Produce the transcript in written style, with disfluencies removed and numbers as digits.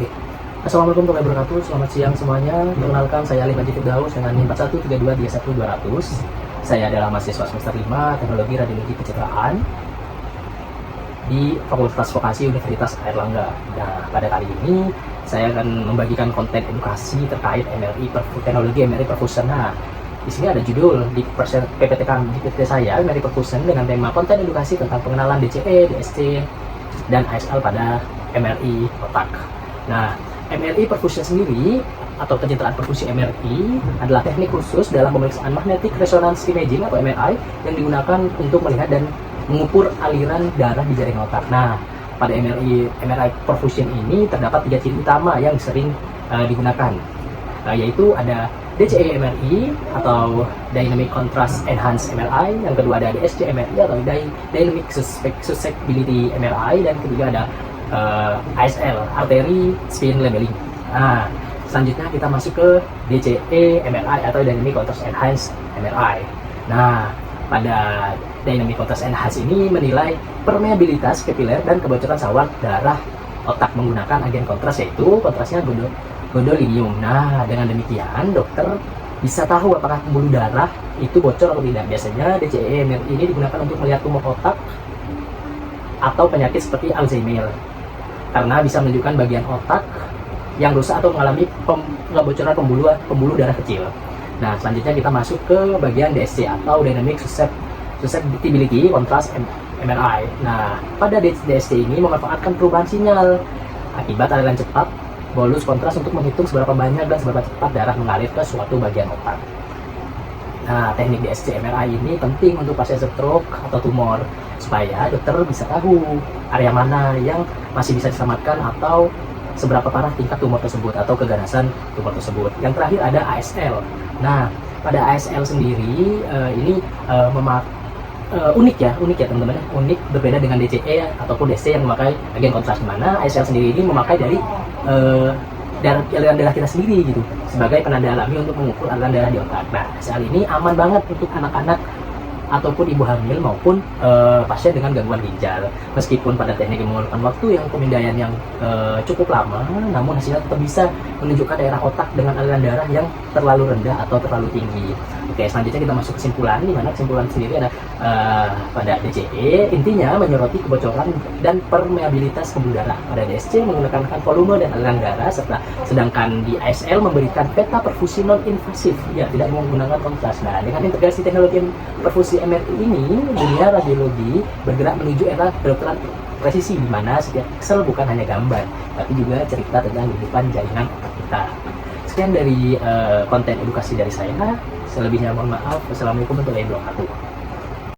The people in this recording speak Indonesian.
Oke. Assalamualaikum warahmatullahi wabarakatuh. Selamat siang semuanya. Perkenalkan, saya Ali Majid Firdaus dengan NIM 413231 Saya adalah mahasiswa semester 5 Teknologi Radiologi Pencitraan di Fakultas Vokasi Universitas Airlangga. Nah, pada kali ini saya akan membagikan konten edukasi terkait teknologi MRI perfusion. Nah, di sini ada judul di PPT saya, MRI perfusion, dengan tema konten edukasi tentang pengenalan DCE, DSC, dan ASL pada MRI otak. Nah, MRI perfusion sendiri atau pencitraan perfusi MRI adalah teknik khusus dalam pemeriksaan magnetic resonance imaging atau MRI yang digunakan untuk melihat dan mengukur aliran darah di jaringan otak. Nah, pada MRI perfusion ini terdapat 3 ciri utama yang sering digunakan, yaitu ada DCE MRI atau Dynamic Contrast Enhanced MRI, yang kedua ada DSC MRI atau Dynamic Susceptibility MRI, dan ketiga ada ASL, Artery Spin Labeling. Nah, selanjutnya kita masuk ke DCE MRI atau Dynamic Contrast Enhanced MRI. Nah, pada Dynamic Contrast Enhanced ini menilai permeabilitas kapiler dan kebocoran sawar darah otak menggunakan agen kontras, yaitu kontrasnya gadolinium. Nah, dengan demikian dokter bisa tahu apakah pembuluh darah itu bocor atau tidak. Biasanya DCE MRI ini digunakan untuk melihat tumor otak atau penyakit seperti Alzheimer, karena bisa menunjukkan bagian otak yang rusak atau mengalami kebocoran pembuluh darah kecil. Nah, selanjutnya kita masuk ke bagian DSC atau Dynamic Susceptibility Contrast MRI. Nah, pada DSC ini memanfaatkan perubahan sinyal akibat aliran cepat bolus kontras untuk menghitung seberapa banyak dan seberapa cepat darah mengalir ke suatu bagian otak. Nah, teknik DSC MRI ini penting untuk pasien stroke atau tumor, supaya dokter bisa tahu area mana yang masih bisa diselamatkan atau seberapa parah tingkat tumor tersebut atau keganasan tumor tersebut. Yang terakhir ada ASL. Nah, pada ASL sendiri ini unik ya teman-teman, unik, berbeda dengan DCE ataupun DSC yang memakai agen kontras, dimana ASL sendiri ini memakai dari aliran darah kita sendiri gitu, sebagai penanda alami untuk mengukur aliran darah di otak. Nah, ASL ini aman banget untuk anak-anak ataupun ibu hamil maupun pasien dengan gangguan ginjal. Meskipun pada teknik memerlukan waktu yang pemindaian yang cukup lama, namun hasilnya tetap bisa menunjukkan daerah otak dengan aliran darah yang terlalu rendah atau terlalu tinggi. Oke, selanjutnya kita masuk kesimpulan, di mana kesimpulan sendiri ada pada DCE intinya menyoroti kebocoran dan permeabilitas pembuluh darah. Pada DSC menggunakan volume dan aliran darah, sedangkan di ASL memberikan peta perfusi non invasif, ya, tidak menggunakan kontras. Nah, dengan integrasi teknologi perfusi MRI ini, dunia radiologi bergerak menuju era kedokteran presisi, di mana setiap piksel bukan hanya gambar, tapi juga cerita tentang kehidupan jaringan otak kita. Sekian dari konten edukasi dari saya. Selebihnya mohon maaf. Wassalamualaikum warahmatullahi wabarakatuh.